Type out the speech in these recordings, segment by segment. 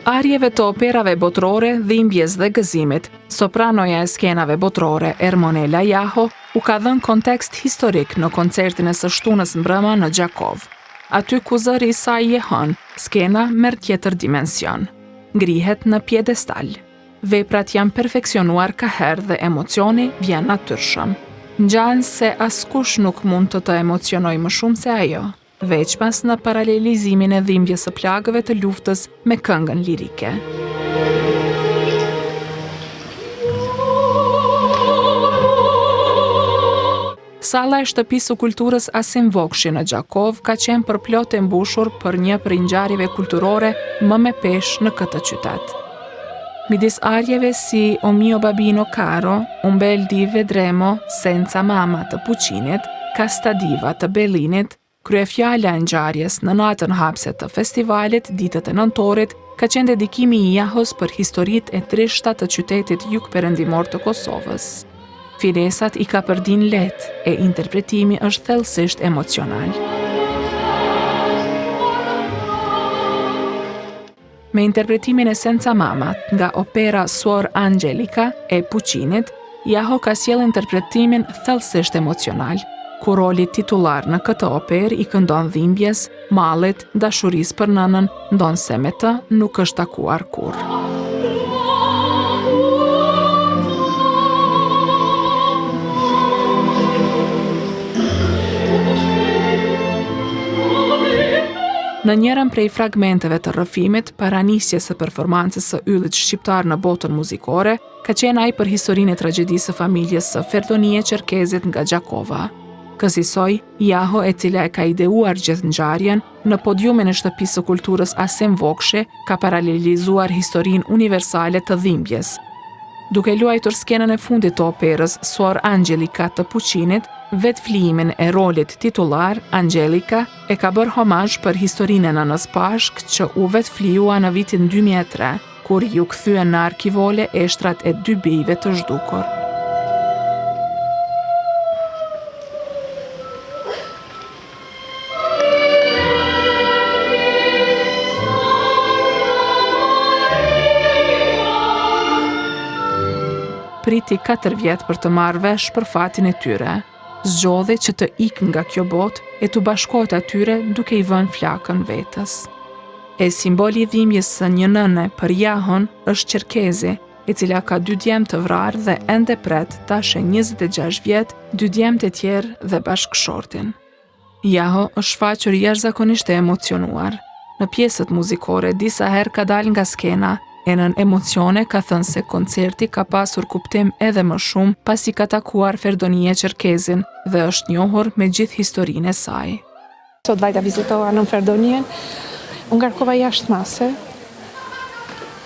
arjeve të operave botërore, dhimbjes dhe gëzimit, sopranoja e skenave botërore Ermonela Jaho u ka dhënë kontekst historik në koncertin e së shtunës mbrëma në Gjakov. Aty ku zëri i saj jehon, skena merr tjetër dimension. Ngrihet në piedestal. Veprat janë perfeksionuar kaherë dhe emocioni vjen natyrshëm. Ngjan se askush nuk mund të emocionoj më shumë se ajo, veç pas në paralelizimin e dhimbjes së plagëve të luftës me këngën lirike. Salla e shtëpisë së kulturës Asim Vokshi në Gjakov ka qenë përplot e mbushur për një prej ngjarjeve kulturore më me peshë në këtë qytet. Midis arjeve si O mio babino caro, Un bel di vedremo, Senza mama të Puqinit, Casta diva të Bellinit, kryefjala e ngjarjes në natën hapse të festivalit Ditët e Nëntorit ka qenë dedikimi i Jahos për historitë e trishta të qytetit jugperëndimor të Kosovës. Finesat i ka përdin lehtë e interpretimi është thellësisht emocional. Me interpretimin e Senza mama nga opera Suor Angelica e Puqinit, Jaho ka sjellë interpretimin thellësisht emocional, ku roli titullar në këtë operë i këndon dhimbjes, mallit, dashurisë për nënën, ndonse me të nuk është takuar kurrë. Në njërën prej fragmenteve të rrëfimit, para nisjes së performancës së yllit shqiptar në botën muzikore, ka qenë ai për historinë e tragjedisë së familjes së Ferdonie Çerkezit nga Gjakova. Kësaj, Jaho, e cila e ka ideuar gjithë ngjarjen, në podiumin e shtëpisë së kulturës Asim Vokshi, ka paralelizuar historinë universale të dhimbjes. Duke luajtur skenën e fundit të operës Suor Angelica të Puqinit, vetë flijimin e rolit titullar, Angelica e ka bërë homazh për historinë e nënës Pashk që u vetë flijua në vitin 2003, kur ju kthyen në arkivole eshtrat e 2 bijve të zhdukur. Priti 4 vjet për të marrë vesh për fatin e tyre. Zgjodhi që të ikë nga kjo botë e të bashkohet atyre duke i vënë flakën vetës. E simboli i dhimbjes së një nëne për Jahon është Çerkezi, e cila ka 2 djemë të vrarë dhe ende pret tash e 26 vjet, 2 djemë të tjerë dhe bashkëshortin. Jaho është shfaqur jashtëzakonisht e emocionuar. Në pjesët muzikore disa herë ka dalë nga skena, e nën emocione ka thënë se koncerti ka pasur kuptim edhe më shumë pasi ka takuar Ferdonie Çerkezin dhe është njohur me gjithë historinë e saj. Sot vajta vizitova në Ferdonien, unë ngarkova jashtë mase,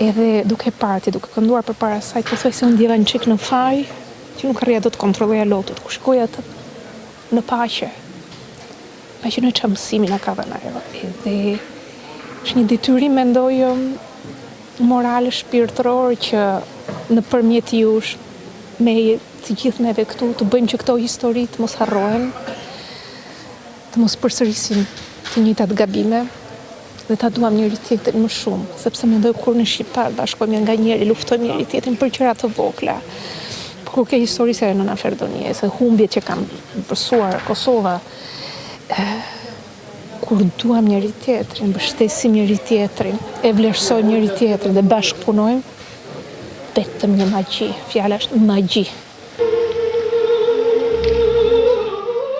edhe duke parti, duke kënduar përpara saj, pothuaj se unë ndjeva një çik në faj, që nuk arrija do të kontrolloja lotët, ku shikoja atë në paqe. Pa që në çfarë mësimi na ka dhënë ajo. Edhe është një detyrim, mendoj, morale shpirtëror që nëpërmjet jush me të gjithë neve këtu të bëjmë që këto histori të mos harrohen, të mos përsërisin të njëjtat gabime dhe ta duam njëri tjetrin më shumë, sepse mendoj kur në shqiptar bashkohemi nganjëherë, luftojmë njëri tjetrin për gjëra të vogla. Por kur ke historisë e nëna Ferdonie, se humbjet që kanë përsuar Kosova, kur duam njëri tjetrin, mbështesim njëri tjetrin, e vlerësojmë njëri tjetrin dhe bashkëpunojmë, vetëm një magji, fjala është magji.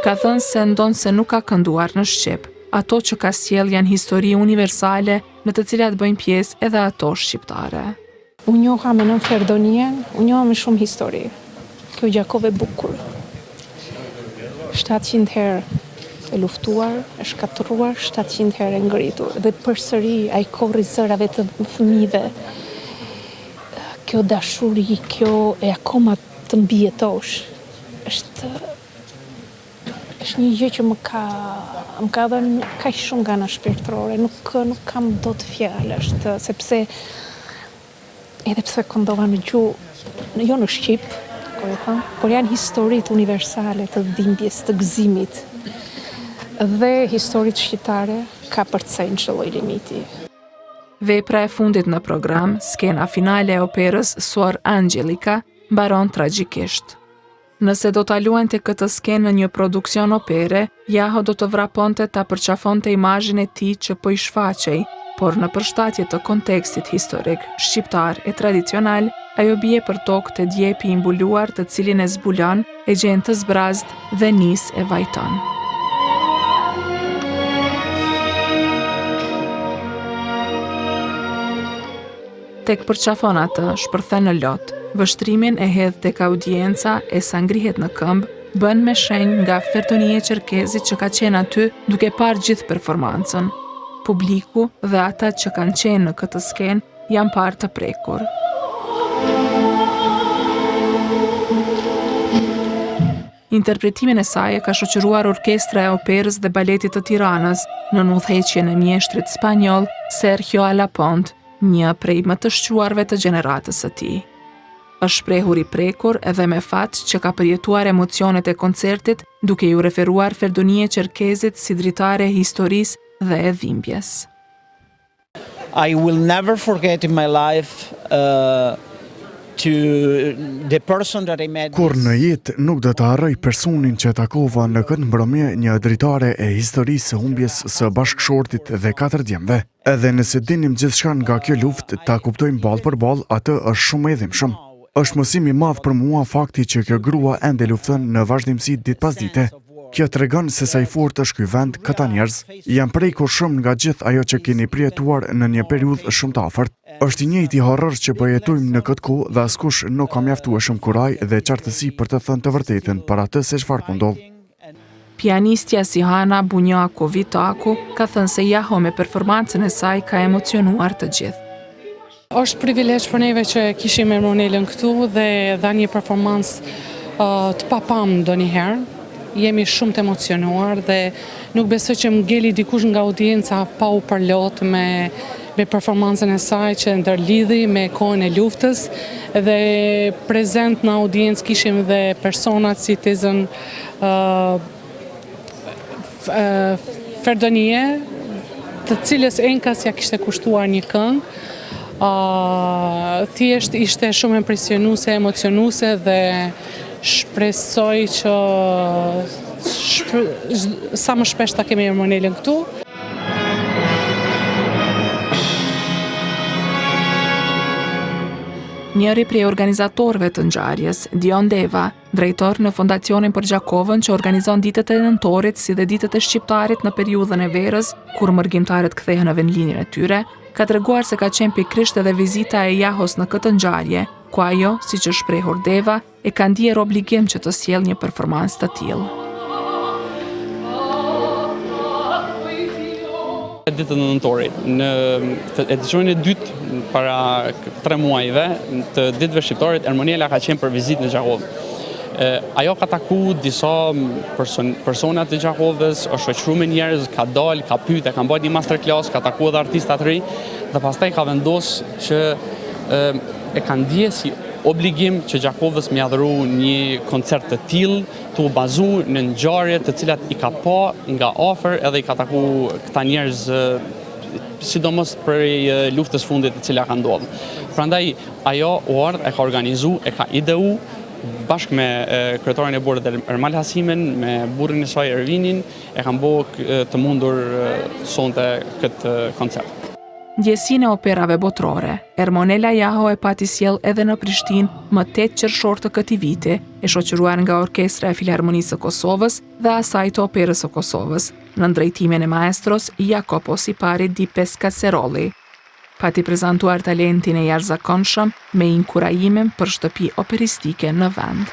Ka thënë se ndonë se nuk ka kënduar në Shqip, ato që ka sjell janë histori universale në të cilat bëjnë pjesë edhe ato shqiptare. Unë njoha me nën Ferdonien, unë njoha me shumë histori. Kjo Gjakov e bukur. 700 herë e luftuar, e shkatëruar, 700 herë e ngritur. Dhe përsëri ai korri zërave të fëmijëve. Kjo dashuri, kjo e akoma të mbijetosh, është një gjë që më ka dhënë kaq shumë gana shpirtërore, nuk kam dot fjalë, është sepse edhe pse këndova në gjuhë, jo në Shqip, por janë historitë universale të dhimbjes, të gëzimit. Dhe historitë shqiptare ka përcejnë çdo lloj limiti. Vepra e fundit në program, skena finale e operës Suor Angelica, mbaron tragjikisht. Nëse do ta luante këtë skenë në një produksion opere, Jaho do të vraponte ta përqafonte imazhin e tij që po i shfaqej, por në përshtatje të kontekstit historik, shqiptar e tradicional, ajo bie për tokë të djepi i mbuluar të cilin e zbulon, e gjen të zbrazd dhe nis e vajton. Tek përqafon atë, shpërthen në lot, vështrimin e hedh tek audienca e sa ngrihet në këmbë, bën me shenjë nga Ferdonie Çerkezi që ka qenë aty duke parë gjithë performancën. Publiku dhe ata që kanë qenë në këtë skenë janë parë të prekur. Interpretimin e saj e ka shoqëruar Orkestra e Operës dhe Baletit të Tiranës në udhëheqjen e mjeshtrit spanjoll Sergio Alapont, një prej më të shquarve të gjeneratës së tij. Është shprehur i prekur edhe me fat që ka përjetuar emocionet e koncertit duke ju referuar Ferdonie Çerkezit si dritare e historisë dhe e dhimbjes. I will never forget in my life Kur në jetë nuk do të harroj personin që takova në këtë mbrëmje, një dritare e historisë së humbjes së bashkëshortit dhe 4 djemve. Edhe nëse dinim gjithçka nga kjo luftë, ta kuptojmë ballë për ballë, atë është shumë e dhimbshëm. Është mësim i madh për mua fakti që kjo grua ende lufton në vazhdimsi ditë pas dite. Kjo tregon se sa i fortë është ky vend, këta njerëz. Jam prekur shumë nga gjithë ajo që keni përjetuar në një periudhë shumë të afërt. Është i njëjti horror që po jetojmë në këtë kohë dhe askush nuk ka mjaftueshëm kuraj dhe qartësi për të thënë të vërtetën për atë se çfarë po ndodh. Pianistja si Hana Bunjaku Vitaku ka thënë se Jaho me performancën e saj ka emocionuar të gjithë. Është privilegj për neve që kishim Ermonelën këtu dhe dha një performancë të papam ndonjëherë. Jemi shumë të emocionuar dhe nuk besoj që m'ngeli dikush nga audienca pa u përlot me performancën e saj që ndërlidhi me kohën e luftës dhe prezent në audiencë kishim dhe persona citizen Ferdonie, të cilës enkas ja kishte kushtuar një këngë. Thjesht ishte shumë impresionuese, emocionuese dhe shpresoj që sa më shpesh ta kemi Ermonelën këtu. Njëri prej organizatorëve të ngjarjes, Dion Deva, drejtor në Fondacionin për Gjakovën që organizon ditët e nëntorit si dhe ditët e shqiptarit në periudhën e verës, kur mërgjimtarët kthehen në vendlinjen e tyre, ka treguar se ka qenë pikërisht edhe vizita e Jahos në këtë ngjarje, ku ajo, siç është shprehur Deva, e ka ndier obligim që të sjellë një performancë të tillë. Ditën e nëntorit, në edicionin e dytë para 3 muajve të ditëve shqiptarit, Ermonela ka qenë për vizitë në Gjakovë. Ajo ka taku disa persona të Gjakovës, është shoqëruar me njerëz, ka dalë, ka pyetë, ka bërë një masterclass, ka taku edhe artista të rinj dhe pastaj ka vendosur që e ka ndjerë si obligim që Gjakovës më ia dhuroj një koncert të tillë, të bazuar në ngjarje të cilat i ka pa nga afër edhe i ka taku këta njerëz sidomos për luftës fundit e cila ka ndodhur. Prandaj ajo e ka organizuar, e ka ideu bashkë me kryetarin e bordit Ermal Hasimin, me burrin e saj Ervinin, e kanë bërë të mundur sonte këtë koncert. Ndjesinë e operave botërore, Ermonela Jaho e pati sjell edhe në Prishtinë më 8 qershor të këtij viti, e shoqëruar nga Orkestra e Filharmonisë së Kosovës dhe asaj të Operës së Kosovës, në drejtimin e maestros Jacopo Sipari di Pescaceroli. Pati prezantuar talentin e jashtëzakonshëm me inkurajimin për shtëpi operistike në vend.